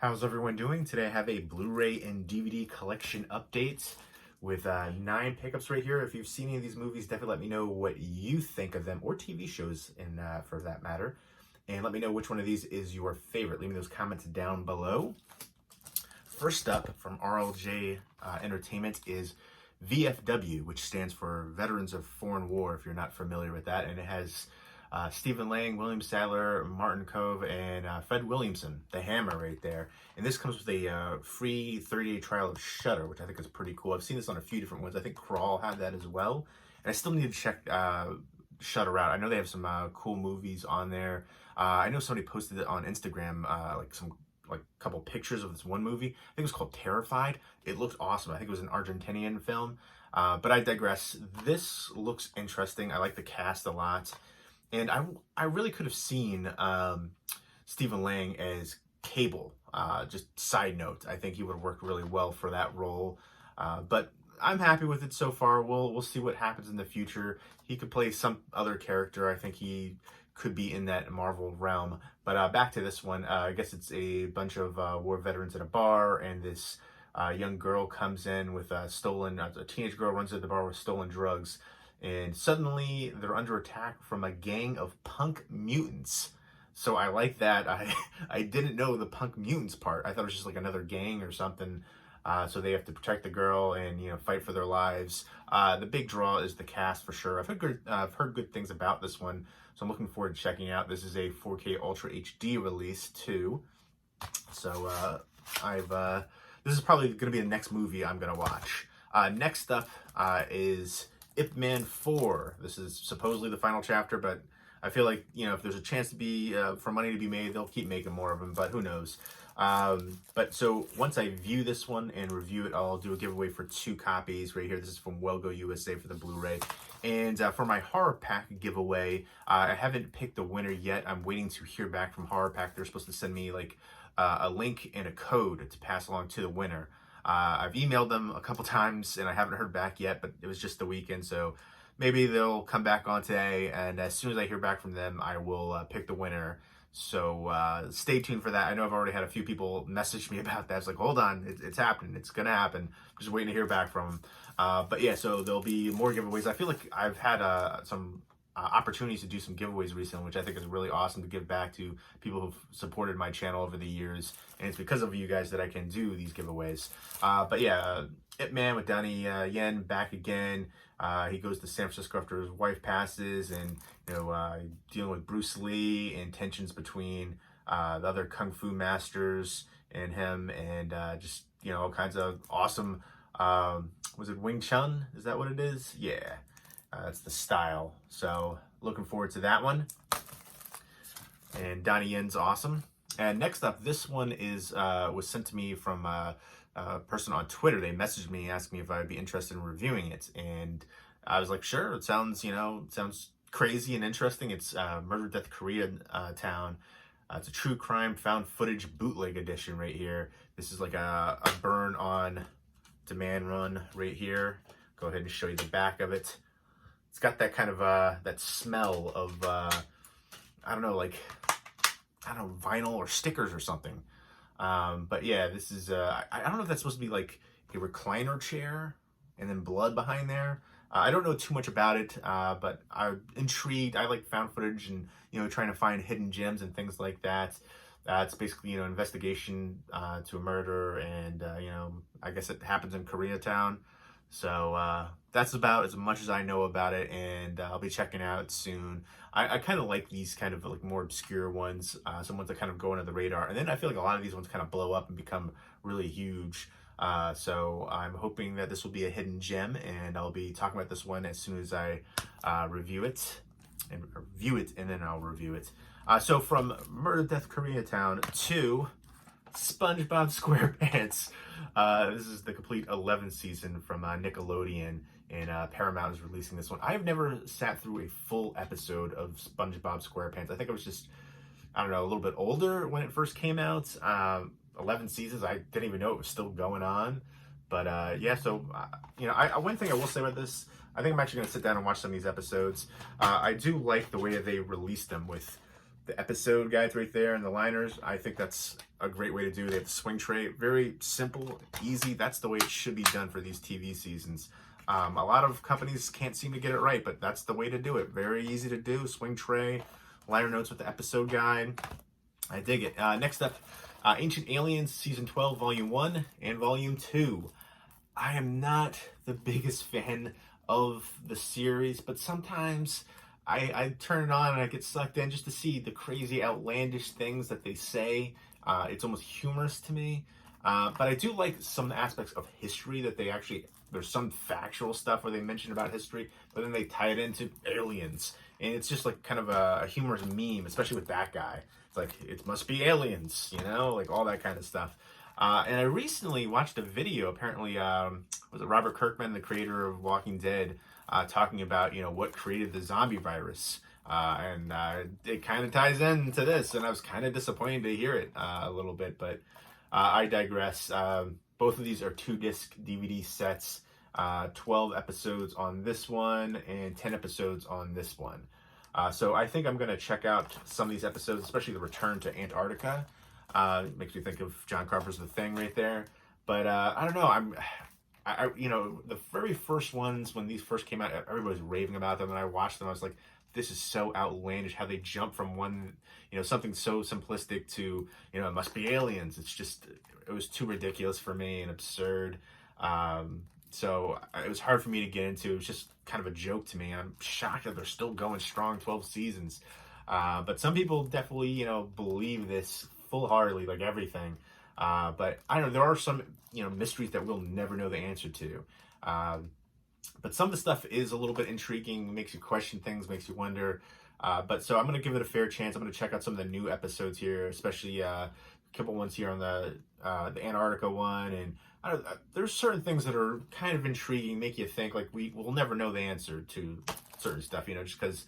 How's everyone doing? Today I have a Blu-ray and DVD collection update with 9 pickups right here. If you've seen any of these movies, definitely let me know what you think of them, or TV shows for that matter. And let me know which one of these is your favorite. Leave me those comments down below. First up from RLJ Entertainment is VFW, which stands for Veterans of Foreign War, if you're not familiar with that. And it has Stephen Lang, William Sadler, Martin Kove, and Fred Williamson, the Hammer right there. And this comes with a free 30-day trial of Shudder, which I think is pretty cool. I've seen this on a few different ones. I think Crawl had that as well. And I still need to check Shudder out. I know they have some cool movies on there. I know somebody posted it on Instagram, like a couple pictures of this one movie. I think it was called Terrified. It looked awesome. I think it was an Argentinian film. But I digress. This looks interesting. I like the cast a lot. And I really could have seen Stephen Lang as Cable. Just side note, I think he would have worked really well for that role. But I'm happy with it so far. We'll see what happens in the future. He could play some other character. I think he could be in that Marvel realm. But back to this one. I guess it's a bunch of war veterans at a bar, and this young girl comes in with a teenage girl runs into the bar with stolen drugs. And suddenly they're under attack from a gang of punk mutants. So I like that. I didn't know the punk mutants part. I thought it was just like another gang or something. So they have to protect the girl and, fight for their lives. The big draw is the cast for sure. I've heard good things about this one, so I'm looking forward to checking out. This is a 4K Ultra HD release too. So this is probably going to be the next movie I'm going to watch. Next up is Ip Man 4. This is supposedly the final chapter, but I feel like, if there's a chance to be for money to be made, they'll keep making more of them, but who knows. But so once I view this one and review it, I'll do a giveaway for 2 copies right here. This is from Wellgo USA for the Blu-ray. And for my Horror Pack giveaway, I haven't picked the winner yet. I'm waiting to hear back from Horror Pack. They're supposed to send me like a link and a code to pass along to the winner. I've emailed them a couple times and I haven't heard back yet, but it was just the weekend, so maybe they'll come back on today, and as soon as I hear back from them, I will pick the winner. So stay tuned for that. I know I've already had a few people message me about that. It's like, hold on, it's happening. It's going to happen. I'm just waiting to hear back from them. But yeah, so there'll be more giveaways. I feel like I've had some opportunities to do some giveaways recently, which I think is really awesome to give back to people who've supported my channel over the years, and it's because of you guys that I can do these giveaways. But yeah, Ip Man with Donnie Yen back again. He goes to San Francisco after his wife passes, and dealing with Bruce Lee and tensions between the other kung fu masters and him, and just all kinds of awesome. Was it Wing Chun? Is that what it is? Yeah. That's the style. So looking forward to that one. And Donnie Yen's awesome. And next up, this one was sent to me from a person on Twitter. They messaged me asking me if I would be interested in reviewing it, and I was like, sure. It sounds sounds crazy and interesting. It's Murder Death Koreatown. It's a true crime found footage bootleg edition right here. This is like a burn on demand run right here. Go ahead and show you the back of it. It's got that kind of that smell of vinyl or stickers or something. But yeah, this is I don't know if that's supposed to be like a recliner chair and then blood behind there. I don't know too much about it, but I'm intrigued. I like found footage and trying to find hidden gems and things like that. It's basically investigation to a murder, and I guess it happens in Koreatown. So that's about as much as I know about it, and I'll be checking out soon. I kind of like these kind of like more obscure ones, some ones that kind of go under the radar, and then I feel like a lot of these ones kind of blow up and become really huge. So I'm hoping that this will be a hidden gem, and I'll be talking about this one as soon as I review it, and then I'll review it. So from Murder Death Koreatown to Spongebob SquarePants. This is the complete 11th season from Nickelodeon, and Paramount is releasing this one. I've never sat through a full episode of Spongebob SquarePants. I think I was just, a little bit older when it first came out. 11 seasons, I didn't even know it was still going on. But yeah, so, one thing I will say about this, I think I'm actually going to sit down and watch some of these episodes. I do like the way that they release them with the episode guides right there and the liners. I think that's a great way to do it. They have the swing tray. Very simple, easy. That's the way it should be done for these TV seasons. A lot of companies can't seem to get it right, but that's the way to do it. Very easy to do. Swing tray, liner notes with the episode guide. I dig it. Next up, Ancient Aliens Season 12, Volume 1 and Volume 2. I am not the biggest fan of the series, but sometimes I turn it on and I get sucked in just to see the crazy, outlandish things that they say. It's almost humorous to me. But I do like some aspects of history that they actually, there's some factual stuff where they mention about history, but then they tie it into aliens. And it's just like kind of a humorous meme, especially with that guy. It's like, it must be aliens, you know, like all that kind of stuff. And I recently watched a video, apparently, was it Robert Kirkman, the creator of Walking Dead, talking about, you know, what created the zombie virus. And it kind of ties into this, and I was kind of disappointed to hear it a little bit, but I digress. Both of these are 2-disc DVD sets, 12 episodes on this one and 10 episodes on this one. So I think I'm going to check out some of these episodes, especially the return to Antarctica. It makes me think of John Carpenter's The Thing right there. But I don't know. You know, the very first ones, when these first came out, everybody was raving about them, and I watched them. I was like, this is so outlandish how they jump from one, you know, something so simplistic to, you know, it must be aliens. It's just, it was too ridiculous for me and absurd. So it was hard for me to get into. It was just kind of a joke to me. I'm shocked that they're still going strong 12 seasons. But some people definitely, you know, believe this full-heartedly, like everything. But I don't know, there are some, you know, mysteries that we'll never know the answer to. But some of the stuff is a little bit intriguing, makes you question things, makes you wonder. But so I'm going to give it a fair chance. I'm going to check out some of the new episodes here, especially a couple ones here on the Antarctica one. And I don't, there's certain things that are kind of intriguing, make you think, like we'll never know the answer to certain stuff, you know, just because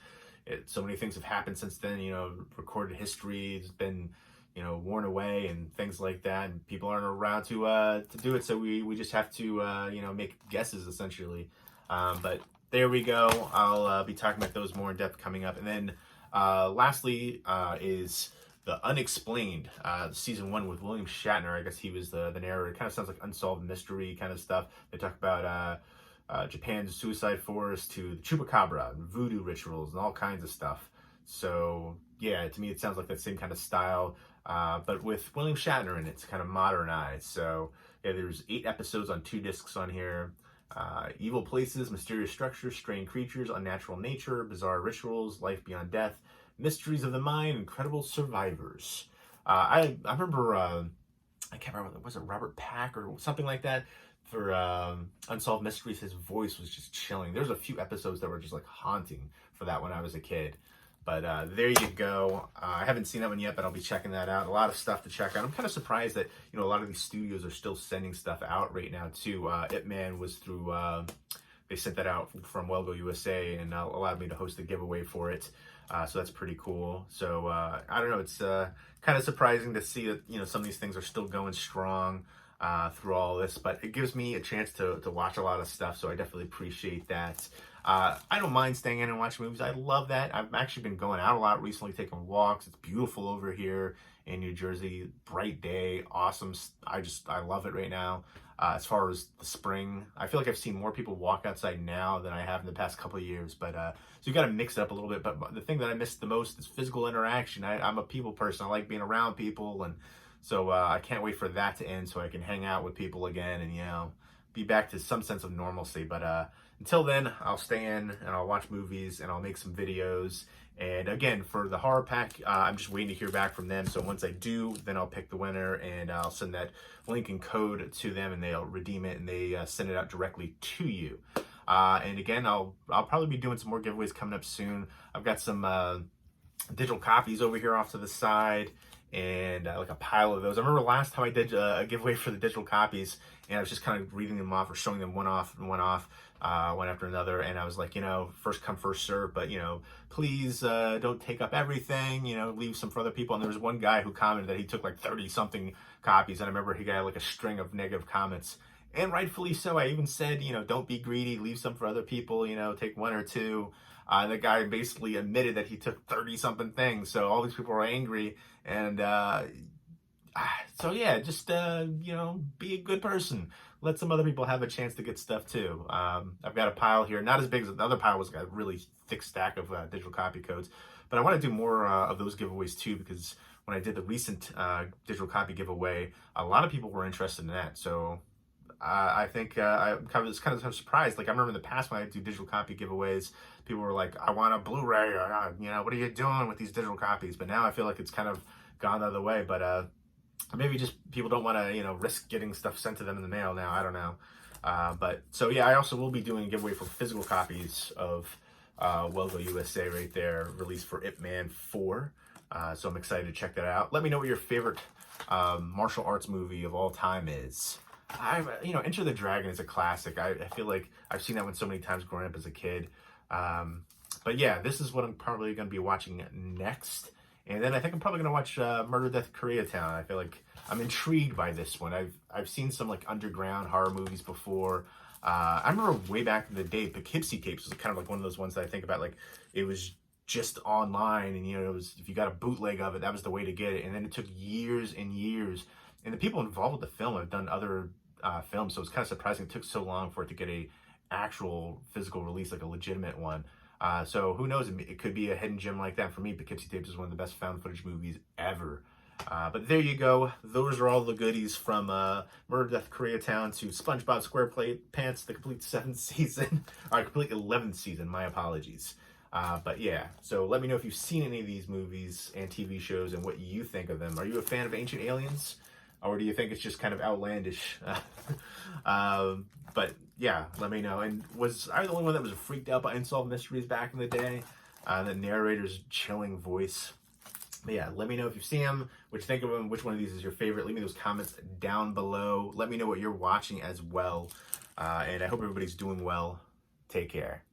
so many things have happened since then, you know, recorded history has been, you know, worn away and things like that, and people aren't around to do it, so we just have to you know, make guesses essentially. But there we go. I'll be talking about those more in depth coming up. And then lastly is the Unexplained, season 1 with William Shatner. I guess he was the narrator. It kind of sounds like unsolved mystery kind of stuff. They talk about Japan's suicide forest to the chupacabra and voodoo rituals and all kinds of stuff. So yeah, to me it sounds like that same kind of style, but with William Shatner in it. It's kind of modernized. So yeah, there's 8 episodes on 2 discs on here. Evil places, mysterious structures, strange creatures, unnatural nature, bizarre rituals, life beyond death, mysteries of the mind, incredible survivors. I remember, I can't remember, was it Robert Pack or something like that? For Unsolved Mysteries, his voice was just chilling. There's a few episodes that were just like haunting for that when I was a kid. But there you go. I haven't seen that one yet, but I'll be checking that out. A lot of stuff to check out. I'm kind of surprised that, you know, a lot of these studios are still sending stuff out right now too. Ip Man was through, they sent that out from Wellgo USA and allowed me to host a giveaway for it. So that's pretty cool. So I don't know, it's kind of surprising to see that, you know, some of these things are still going strong through all this, but it gives me a chance to watch a lot of stuff, so I definitely appreciate that. I don't mind staying in and watching movies. I love that. I've actually been going out a lot recently, taking walks. It's beautiful over here in New Jersey. Bright day, awesome. I love it right now. As far as the spring, I feel like I've seen more people walk outside now than I have in the past couple of years. But so you got to mix it up a little bit. But the thing that I miss the most is physical interaction. I'm a people person. I like being around people, and so I can't wait for that to end so I can hang out with people again and, you know, be back to some sense of normalcy. But until then, I'll stay in and I'll watch movies and I'll make some videos. And again, for the horror pack, I'm just waiting to hear back from them. So once I do, then I'll pick the winner and I'll send that link and code to them and they'll redeem it and they send it out directly to you. And again, I'll probably be doing some more giveaways coming up soon. I've got some digital copies over here off to the side and like a pile of those. I remember last time I did a giveaway for the digital copies and I was just kind of reading them off or showing them one after another, and I was like, you know, first come first serve, but you know, please don't take up everything, you know, leave some for other people. And there was one guy who commented that he took like 30 something copies, and I remember he got like a string of negative comments, and rightfully so. I even said, you know, don't be greedy, leave some for other people, you know, take 1 or 2. The guy basically admitted that he took 30-something things, so all these people were angry, and so yeah, just be a good person. Let some other people have a chance to get stuff too. I've got a pile here, not as big as the other pile was, got a really thick stack of digital copy codes, but I want to do more of those giveaways too, because when I did the recent digital copy giveaway, a lot of people were interested in that. So I think I was kind of surprised. Like, I remember in the past when I do digital copy giveaways, people were like, "I want a Blu-ray," or "What are you doing with these digital copies?" But now I feel like it's kind of gone the other way. But maybe just people don't want to, risk getting stuff sent to them in the mail now. I don't know. But so yeah, I also will be doing a giveaway for physical copies of Well-Go USA right there, released for Ip Man 4. So I'm excited to check that out. Let me know what your favorite martial arts movie of all time is. Enter the Dragon is a classic. I feel like I've seen that one so many times growing up as a kid. But yeah, this is what I'm probably going to be watching next. And then I think I'm probably going to watch Murder, Death, Koreatown. I feel like I'm intrigued by this one. I've seen some like underground horror movies before. I remember way back in the day, Poughkeepsie Tapes was kind of like one of those ones that I think about. Like, it was just online, and it was, if you got a bootleg of it, that was the way to get it. And then it took years and years. And the people involved with the film have done other films, so it's kind of surprising it took so long for it to get a actual physical release, like a legitimate one. So who knows? It could be a hidden gem like that. For me, Poughkeepsie Tapes is one of the best found footage movies ever. But there you go. Those are all the goodies from Murder, Death, Koreatown to SpongeBob SquarePants, the complete 7th season, or complete 11th season. My apologies. But yeah, so let me know if you've seen any of these movies and TV shows and what you think of them. Are you a fan of Ancient Aliens? Or do you think it's just kind of outlandish? But yeah, let me know. And was I the only one that was freaked out by Unsolved Mysteries back in the day? The narrator's chilling voice. But yeah, let me know if you've seen them, what you think of them, which one of these is your favorite. Leave me those comments down below. Let me know what you're watching as well. And I hope everybody's doing well. Take care.